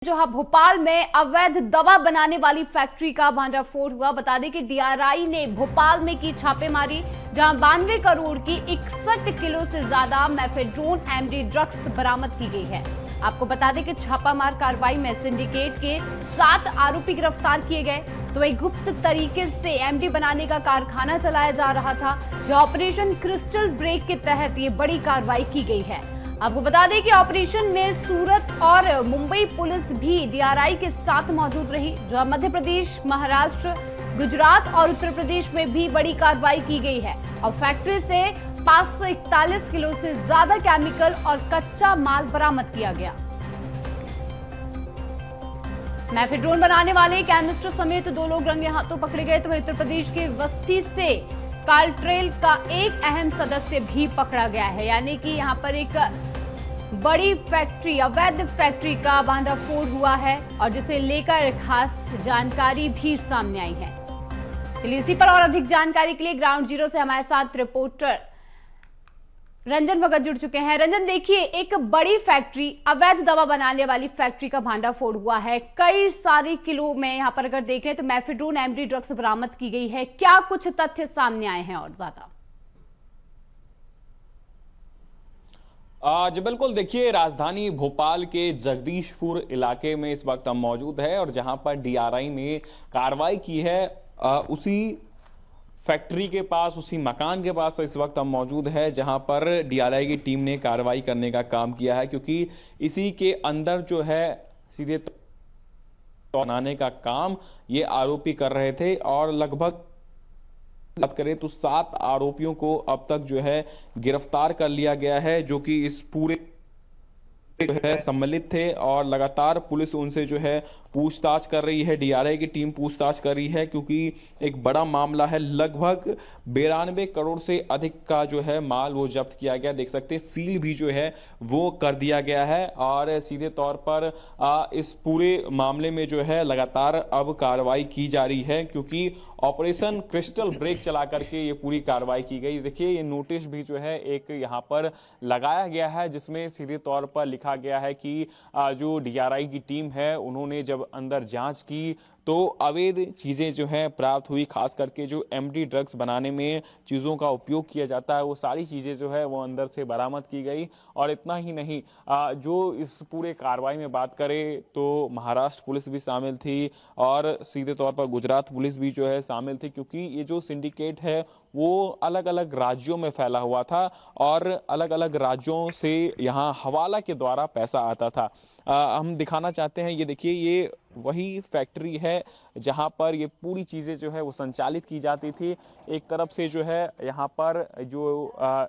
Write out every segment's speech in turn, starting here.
जहां भोपाल में अवैध दवा बनाने वाली फैक्ट्री का भांडाफोड़ हुआ। बता दें कि डीआरआई ने भोपाल में की छापेमारी, जहां 92 करोड़ की 61 किलो से ज्यादा मेफेड्रोन एमडी ड्रग्स बरामद की गई है। आपको बता दें कि छापामार कार्रवाई में सिंडिकेट के 7 आरोपी गिरफ्तार किए गए। तो एक गुप्त तरीके से एमडी बनाने का कारखाना चलाया जा रहा था, जो ऑपरेशन क्रिस्टल ब्रेक के तहत ये बड़ी कार्रवाई की गई है। आपको बता दें कि ऑपरेशन में सूरत और मुंबई पुलिस भी डीआरआई के साथ मौजूद रही, जहां मध्य प्रदेश, महाराष्ट्र, गुजरात और उत्तर प्रदेश में भी बड़ी कार्रवाई की गई है और फैक्ट्री से 541 किलो से ज्यादा केमिकल और कच्चा माल बरामद किया गया। मेफेड्रोन बनाने वाले केमिस्ट समेत 2 लोग रंगे हाथों पकड़े गए। तो उत्तर प्रदेश के बस्ती से कार्टेल का एक अहम सदस्य भी पकड़ा गया है, यानी कि यहां पर एक बड़ी फैक्ट्री, अवैध फैक्ट्री का भांडाफोड़ हुआ है और जिसे लेकर खास जानकारी भी सामने आई है। चलिए इसी पर और अधिक जानकारी के लिए ग्राउंड जीरो से हमारे साथ रिपोर्टर रंजन भगत जुड़ चुके हैं। रंजन, देखिए, एक बड़ी फैक्ट्री, अवैध दवा बनाने वाली फैक्ट्री का भांडाफोड़ हुआ है। कई सारे किलो में यहाँ पर अगर देखें तो मेफेड्रोन एमडी ड्रग्स बरामद की गई है। क्या कुछ तथ्य सामने आए हैं और ज्यादा? जी बिल्कुल, देखिए, राजधानी भोपाल के जगदीशपुर इलाके में इस वक्त हम मौजूद है और जहां पर डीआरआई ने कार्रवाई की है उसी फैक्ट्री के पास, उसी मकान के पास इस वक्त हम मौजूद है जहां पर डीआरआई की टीम ने कार्रवाई करने का काम किया है, क्योंकि इसी के अंदर जो है सीधे बनाने का काम ये आरोपी कर रहे थे और लगभग बात करें तो 7 आरोपियों को अब तक जो है गिरफ्तार कर लिया गया है, जो कि इस पूरे जो है सम्मिलित थे और लगातार पुलिस उनसे जो है पूछताछ कर रही है। डीआरआई की टीम पूछताछ कर रही है क्योंकि एक बड़ा मामला है। लगभग 92 करोड़ से अधिक का जो है माल वो जब्त किया गया। देख सकते हैं सील भी जो है वो कर दिया गया है और सीधे तौर पर इस पूरे मामले में जो है लगातार अब कार्रवाई की जा रही है, क्योंकि ऑपरेशन क्रिस्टल ब्रेक चला करके ये पूरी कार्रवाई की गई। देखिए, ये नोटिस भी जो है एक यहाँ पर लगाया गया है, जिसमें सीधे तौर पर लिखा गया है कि जो डीआरआई की टीम है उन्होंने जब अंदर जांच की तो अवैध चीज़ें जो हैं प्राप्त हुई। खास करके जो एमडी ड्रग्स बनाने में चीज़ों का उपयोग किया जाता है वो सारी चीज़ें जो है वो अंदर से बरामद की गई। और इतना ही नहीं, जो इस पूरे कार्रवाई में बात करें तो महाराष्ट्र पुलिस भी शामिल थी और सीधे तौर पर गुजरात पुलिस भी जो है शामिल थी, क्योंकि ये जो सिंडिकेट है वो अलग अलग राज्यों में फैला हुआ था और अलग अलग राज्यों से यहाँ हवाला के द्वारा पैसा आता था। हम दिखाना चाहते हैं, ये देखिए, ये वही फैक्ट्री है जहां पर ये पूरी चीज़ें जो है वो संचालित की जाती थी। एक तरफ से जो है यहाँ पर जो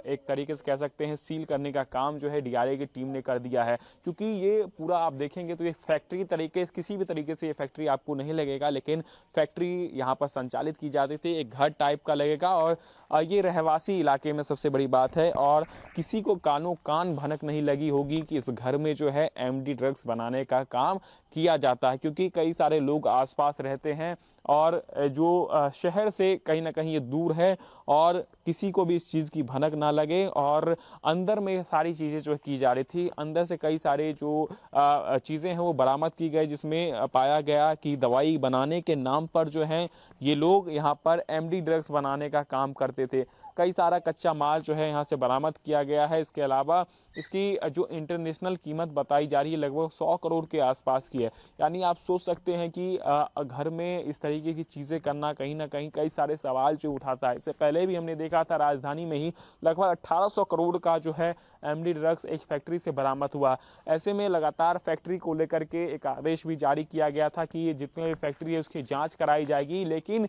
एक तरीके से कह सकते हैं सील करने का काम जो है डीआरआई की टीम ने कर दिया है, क्योंकि ये पूरा आप देखेंगे तो ये फैक्ट्री तरीके किसी भी तरीके से ये फैक्ट्री आपको नहीं लगेगा, लेकिन फैक्ट्री यहाँ पर संचालित की जाती थी। एक घर टाइप का लगेगा और ये रहवासी इलाके में सबसे बड़ी बात है और किसी को कान भनक नहीं लगी होगी कि इस घर में जो है एमडी ड्रग्स बनाने का काम किया जाता है, क्योंकि कई सारे लोग आसपास रहते हैं और जो शहर से कहीं ना कहीं ये दूर है और किसी को भी इस चीज़ की भनक ना लगे। और अंदर में सारी चीज़ें जो की जा रही थी, अंदर से कई सारे जो चीज़ें हैं वो बरामद की गई, जिसमें पाया गया कि दवाई बनाने के नाम पर जो है ये लोग यहाँ पर एमडी ड्रग्स बनाने का काम करते थे। कई सारा कच्चा माल जो है यहाँ से बरामद किया गया है। इसके अलावा इसकी जो इंटरनेशनल कीमत बताई जा रही है लगभग 100 करोड़ के आसपास की है। यानी आप सोच सकते हैं कि घर में इस तरीके की चीज़ें करना कहीं ना कहीं कई सारे सवाल जो उठाता है। इससे पहले भी हमने देखा था राजधानी में ही लगभग 1800 करोड़ का जो है एमडी ड्रग्स एक फैक्ट्री से बरामद हुआ। ऐसे में लगातार फैक्ट्री को लेकर के एक आदेश भी जारी किया गया था कि ये जितने भी फैक्ट्री है उसकी जाँच कराई जाएगी, लेकिन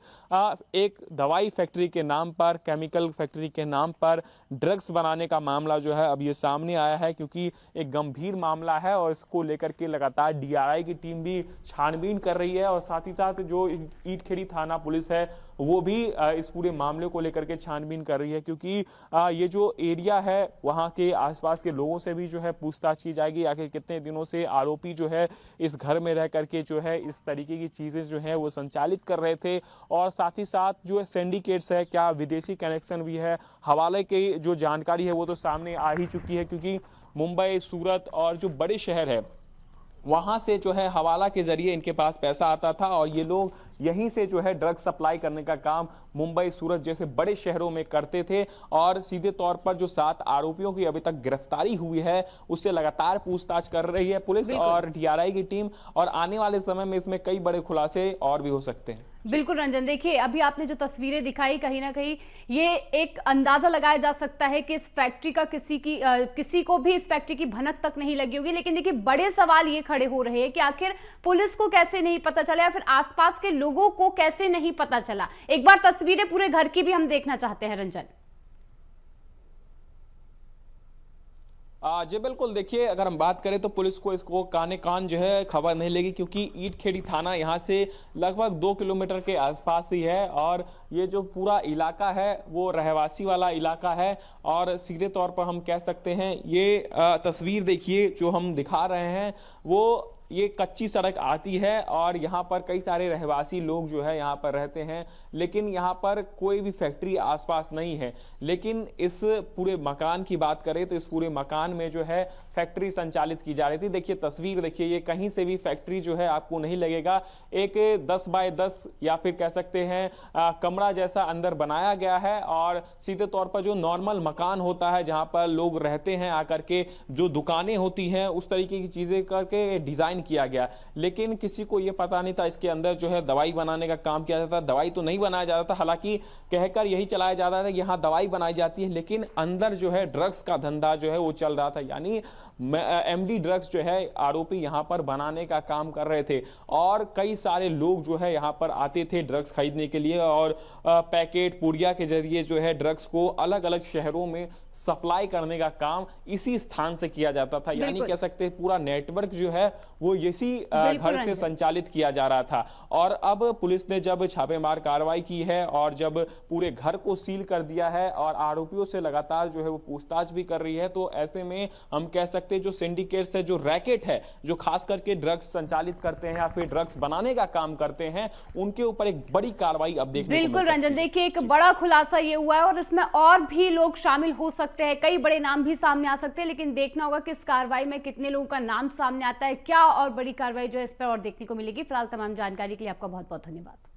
एक दवाई फैक्ट्री के नाम पर, केमिकल फैक्ट्री के नाम पर ड्रग्स बनाने का मामला जो है अब ये सामने आया है, क्योंकि एक गंभीर मामला है और इसको लेकर के लगातार डीआरआई की टीम भी छानबीन कर रही है और साथ ही साथ जो ईटखेड़ी थाना पुलिस है वो भी इस पूरे मामले को लेकर के छानबीन कर रही है, क्योंकि ये जो एरिया है वहाँ के आसपास के लोगों से भी जो है पूछताछ की जाएगी। आखिर कितने दिनों से आरोपी जो है इस घर में रह करके जो है इस तरीके की चीज़ें जो है वो संचालित कर रहे थे और साथ ही साथ जो सिंडिकेट्स है, क्या विदेशी कनेक्शन भी है। हवाले की जो जानकारी है वो तो सामने आ ही चुकी है, क्योंकि मुंबई, सूरत और जो बड़े शहर है वहां से जो है हवाला के जरिए इनके पास पैसा आता था और ये लोग यहीं से जो है ड्रग्स सप्लाई करने का काम मुंबई, सूरत जैसे बड़े शहरों में करते थे। और सीधे तौर पर जो 7 आरोपियों की अभी तक गिरफ्तारी हुई है उससे लगातार पूछताछ कर रही है पुलिस और डीआरआई की टीम, और आने वाले समय में इसमें कई बड़े खुलासे और भी हो सकते हैं। बिल्कुल रंजन, देखिए अभी आपने जो तस्वीरें दिखाई, कहीं ना कहीं ये एक अंदाजा लगाया जा सकता है कि इस फैक्ट्री का किसी को भी इस फैक्ट्री की भनक तक नहीं लगी होगी। लेकिन देखिए बड़े सवाल ये खड़े हो रहे हैं कि आखिर पुलिस को कैसे नहीं पता चला या फिर आसपास के लोगों को कैसे नहीं पता चला। एक बार तस्वीरें पूरे घर की भी हम देखना चाहते हैं रंजन। जी बिल्कुल, देखिए अगर हम बात करें तो पुलिस को इसको काने कान जो है खबर नहीं लगी, क्योंकि ईट खेड़ी थाना यहाँ से लगभग 2 किलोमीटर के आसपास ही है और ये जो पूरा इलाका है वो रहवासी वाला इलाका है। और सीधे तौर पर हम कह सकते हैं ये तस्वीर देखिए जो हम दिखा रहे हैं वो ये कच्ची सड़क आती है और यहाँ पर कई सारे रहवासी लोग जो है यहाँ पर रहते हैं, लेकिन यहाँ पर कोई भी फैक्ट्री आसपास नहीं है। लेकिन इस पूरे मकान की बात करें तो इस पूरे मकान में जो है फैक्ट्री संचालित की जा रही थी। देखिए तस्वीर देखिए, ये कहीं से भी फैक्ट्री जो है आपको नहीं लगेगा। एक 10 बाय 10 या फिर कह सकते हैं कमरा जैसा अंदर बनाया गया है और सीधे तौर पर जो नॉर्मल मकान होता है जहाँ पर लोग रहते हैं आकर के, जो दुकानें होती हैं उस तरीके की चीजें करके डिजाइन किया गया। लेकिन किसी को यह पता नहीं था इसके अंदर जो है दवाई बनाने का काम किया जाता है। दवाई तो नहीं बनाया जाता था, हालांकि कहकर यही चलाया जाता था कि यहाँ दवाई बनाई जाती है, लेकिन अंदर जो है ड्रग्स का धंधा जो है वो चल रहा था। यानी एमडी ड्रग्स जो है आरोपी यहाँ पर बनाने का काम कर रहे थे और कई सारे लोग जो है यहाँ पर आते थे ड्रग्स खरीदने के लिए और पैकेट पुड़िया के जरिए जो है ड्रग्स को अलग अलग शहरों में सप्लाई करने का काम इसी स्थान से किया जाता था। यानी कह सकते हैं पूरा नेटवर्क जो है वो इसी घर से संचालित किया जा रहा था। और अब पुलिस ने जब छापेमार कार्रवाई की है और जब पूरे घर को सील कर दिया है और आरोपियों से लगातार जो है वो पूछताछ भी कर रही है, तो ऐसे में हम कह सकते हैं जो सिंडिकेट्स है, जो रैकेट है, जो खास करके ड्रग्स संचालित करते हैं या फिर ड्रग्स बनाने का काम करते हैं, उनके ऊपर एक बड़ी कार्रवाई अब देखने को मिल सकती है। बिल्कुल रंजन, देखिए एक बड़ा खुलासा ये हुआ है और इसमें और भी लोग शामिल हो सकते हैं, कई बड़े नाम भी सामने आ सकते हैं। लेकिन देखना होगा कि इस कार्रवाई में कितने लोगों का नाम सामने आता है, क्या और बड़ी कार्रवाई जो है इस पर और देखने को मिलेगी। फिलहाल तमाम जानकारी के लिए आपका बहुत बहुत धन्यवाद।